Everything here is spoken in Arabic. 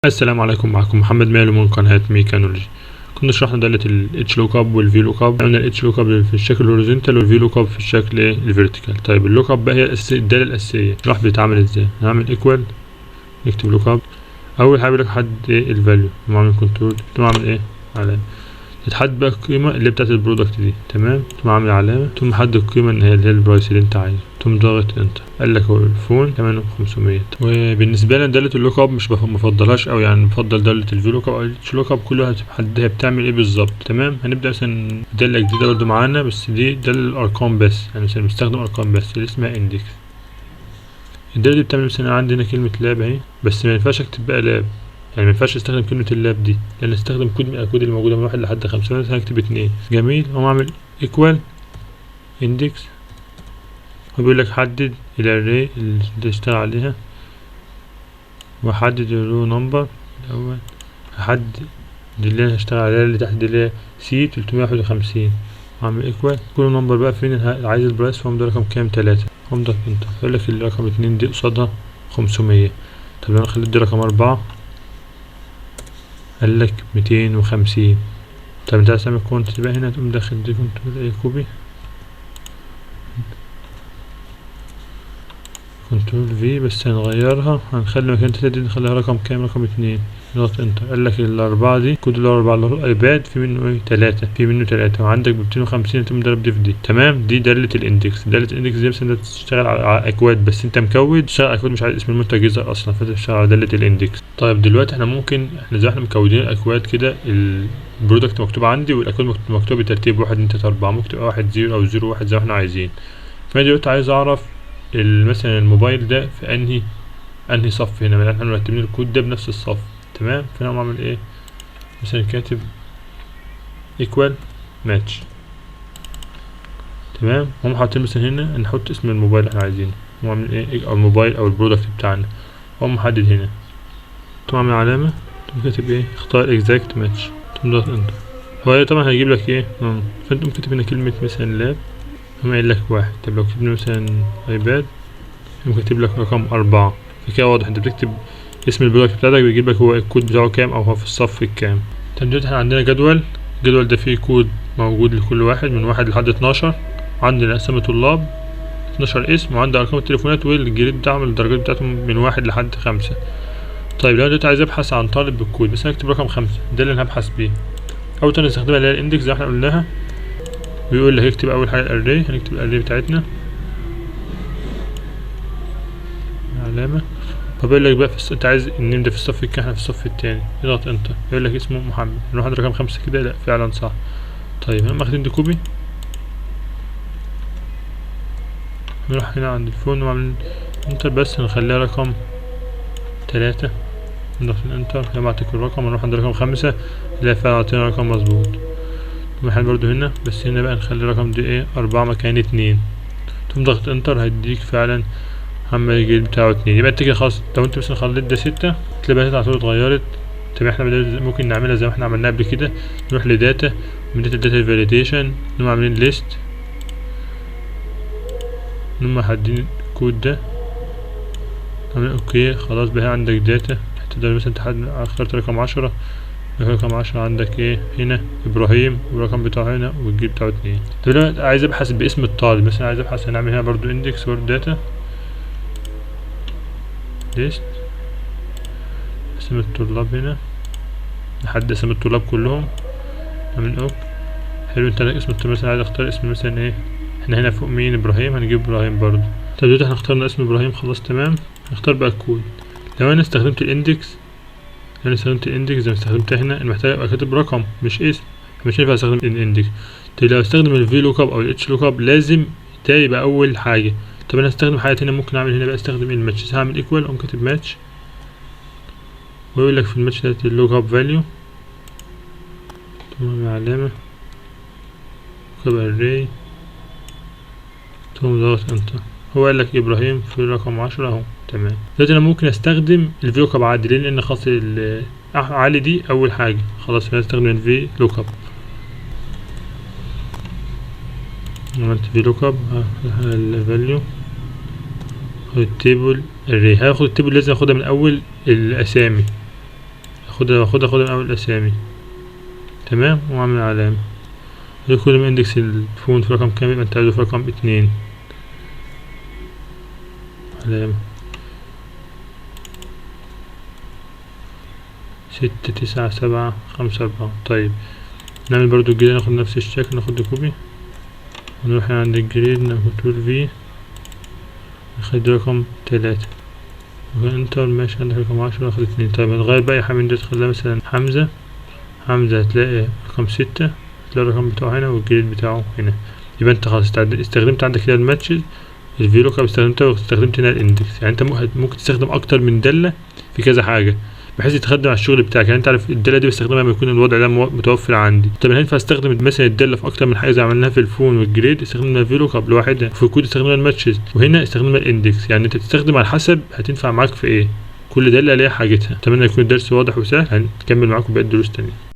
السلام عليكم. معكم محمد مالو من قناة ميكانولوجي. كنا شرحنا دالة ال H lookup وال V lookup. قلنا ال H lookup في الشكل الهوريزونتال وال V lookup في الشكل الفيرتيكال. طيب ال lookup بقى هي الدالة الأساسية. راح بيتعمل ازاي؟ هنعمل equal، نكتب lookup. أول حاجة بيقولك حد ايه الفاليو، تقوم عامل كنترول، تقوم عامل ايه علامة، تتحدد بقى القيمة اللي بتاعت البرودكت دي، تمام. تقوم عامل علامة، تقوم محدد القيمة اللي هي البرايس اللي انت عايزه، تقوم ضاغط انتر. قالك هو الفون 8500. وبالنسبة لنا دالة اللوك اب مش مفضلهاش اوي، يعني بفضل دالة الفي لوك اب او الاتش لوك اب. كلها هي بتعمل ايه بالظبط، تمام. هنبدأ مثلا دالة جديدة برضه معانا، بس دي دالة الارقام بس، يعني مثلا بنستخدم ارقام بس اللي اسمها اندكس. الدالة دي بتعمل مثلا عندي هنا كلمة لاب اهي، بس ما ينفعش اكتب بقى لاب، يعني ما ينفعش استخدم كلمة اللاب دي، لان استخدم كود من الكود اللي موجودة من 1 لحد 5. مثلا هكتب 2. جميل. اقوم اعمل equal index، وبيقول لك حدد الاري اللي تشتغل عليها، واحدد الرو نمبر الاول، هحدد اللي انا هشتغل عليها اللي تحت دي اللي هي سي 351. واعمل ايكوال كل نمبر بقى فين عايز البرايس، فهم ده رقم كام 3. هم ده انت يقول لك الرقم 2 دي قصادها 500. طب لو انا خليت دي رقم 4 قال لك 250. طب انت عايز تعمل كونت بقى هنا، تقوم داخل دي كنترول ايه كوبي، كنترول في، بس هنغيرها، هنخلي مكان 3 دي نخليها رقم كام، رقم 2. نضغط انتر. قال لك الأربعة دي كود الأربعة اللي هو الأيباد في منه ايه 3، في منه 3، وعندك ب250 تقوم ضارب دي في دي، تمام. دي دالة الاندكس. دالة الاندكس دي مثلا تشتغل على أكواد، بس انت مكود تشتغل على أكواد مش عايز اسم المنتج يظهر أصلا، فتشتغل على دالة الاندكس. طيب دلوقتي احنا ممكن زي احنا مكودين الأكواد كده، البرودكت مكتوب عندي والأكواد مكتوب بترتيب 1 2 3 4، ممكن تبقى 1 0 أو 0 1 زي ما احنا عايزين. فأنا دلوقتي عايز أعرف مثلا الموبايل ده في انهي صف هنا، احنا مرتبين الكود ده بنفس الصف، تمام. فانا اقوم اعمل ايه، مثلا كاتب equal match، تمام. هم حاطين مثلا هنا نحط اسم الموبايل اللي احنا عايزينه، هم عامل ايه او الموبايل او البرودكت بتاعنا، هم محدد هنا، تقوم عامل علامة، تقوم كاتب ايه اختار exact match، تقوم ضغط انتر. هو طبعا هيجيب لك ايه فانت تقوم كاتب هنا كلمة مثلا لاب، هم قايل لك 1. طب لو كتبنا مثلا ايباد ممكن كاتب لك رقم 4. فكده واضح انت بتكتب اسم البرودكت بتاعتك بيجيب لك هو الكود بتاعه كام او هو في الصف الكام. طب دلوقتي احنا عندنا الجدول ده فيه كود موجود لكل واحد من 1 لحد 12. عندنا اسامي طلاب 12 اسم، وعندي ارقام التليفونات والجريد بتاعهم الدرجات بتاعتهم من 1 لحد 5. طيب لو انا دلوقتي عايز ابحث عن طالب بالكود، مثلا اكتب رقم 5، ده اللي انا هبحث بيه. اول طريقه نستخدمها اللي هي الاندكس زي ما احنا قلناها. بيقول لي هيكتب اول حاجه الاري، هنكتب الاري بتاعتنا علامه. فبيقول لك بقى انت عايز النيم ده في الصف الكام، احنا في الصف التاني، اضغط انتر. يقول لك اسمه محمد، نروح عند رقم 5 كده، لا فعلا صح. طيب هنقوم واخدين دي كوبي، نروح هنا عند الفون وعاملين انتر، بس نخليها رقم 3، نضغط انتر هي معطيك الرقم، ونروح عند رقم 5 لا فعلا عطينا رقم مظبوط. نروح برضو هنا، بس هنا بقى نخلي الرقم دي ايه 4 مكان 2، تقوم ضغط انتر هيديك فعلا محمد الجريد بتاعه 2. يبقى انت كده خلاص. لو انت مثلا خليت ده 6 تلاقي بقى على طول اتغيرت. طب احنا ممكن نعملها زي ما احنا عملناها قبل كده، نروح لداتا، من داتا فاليديشن نقوم عاملين ليست، نقوم محددين الكود ده، عاملين اوكي. خلاص بقى عندك داتا، تقدر مثلا تحدد اخترت رقم 10، رقم 10 عندك ايه هنا ابراهيم، والرقم بتاعه هنا والجيب بتاعه 2. طب انا عايز ابحث باسم الطالب، مثلا عايز ابحث، هنعمل هنا برضو اندكس برضو داتا ليست، اسم الطلاب هنا، نحدد اسم الطلاب كلهم، نعمل اوك. حلو. انت اسم الطلاب مثلا عايز اختار اسم مثلا ايه، احنا هنا فوق مين ابراهيم، هنجيب ابراهيم برضو. طب دلوقتي احنا اخترنا اسم ابراهيم خلاص تمام. نختار بقى الكود. لو انا استخدمت الاندكس، زي ما استخدمتها هنا، انا محتاج ابقى كاتب رقم مش اسم، مش هينفع استخدم الاندكس. طب لو استخدم الفي لوك اب او الاتش لوك اب لازم ده يبقى اول حاجه. طب انا هستخدم حاجه هنا، ممكن اعمل هنا بقى استخدم الماتش، هعمل ايكوال اقوم كاتب ماتش، ويقول لك في الماتش ده اللوك اب فاليو، تمام علامه كتب الري، ثم ضغط انتر. هو قال لك ابراهيم في رقم 10 اهو، تمام. دلوقتي انا ممكن استخدم الفي لوك اب عادي، لان خاص عالي دي اول حاجه، خلاص انا هستخدم الفي لوك اب. عملت في لوك اب الفاليو، خد التيبل الري، هاخد التيبل لازم اخدها من اول الاسامي، هاخدها من اول الاسامي. تمام، واعمل علامة. كل ما اندكس الفون في رقم كام يبقى انت عايزه في رقم 2. علامة 69754. طيب نعمل برضو الجريد، ناخد نفس الشكل، ناخد كوبي ونروح عند الجريد، ناخد تول في، ناخد رقم 3 انتر. ماشي، عندك رقم 10 ناخد 2. طيب نغير بقى حاجة من دي، تخليها مثلا حمزة. هتلاقي رقم 6، هتلاقي الرقم بتاعه هنا والجريد بتاعه هنا. يبقى انت خلاص استخدمت عندك كده الماتشز، الفي لوك اب استخدمتها، واستخدمت هنا الاندكس. يعني انت ممكن تستخدم اكتر من دالة في كذا حاجة بحيث تخدم على الشغل بتاعك. يعني انت عارف الدالة دي بستخدمها لما يكون الوضع ده متوفر عندي. طب هينفع استخدم مثلا الدالة في اكتر من حاجة زي عملناها في الفون والجريد، استخدمنا الفي لوك اب لوحدها، في الكود استخدمنا الماتشز، وهنا استخدمنا الاندكس. يعني انت بتستخدم على حسب هتنفع معاك في ايه، كل دالة ليها حاجتها. اتمنى يكون الدرس واضح وسهل، هنكمل معاكم بقية دروس تانية.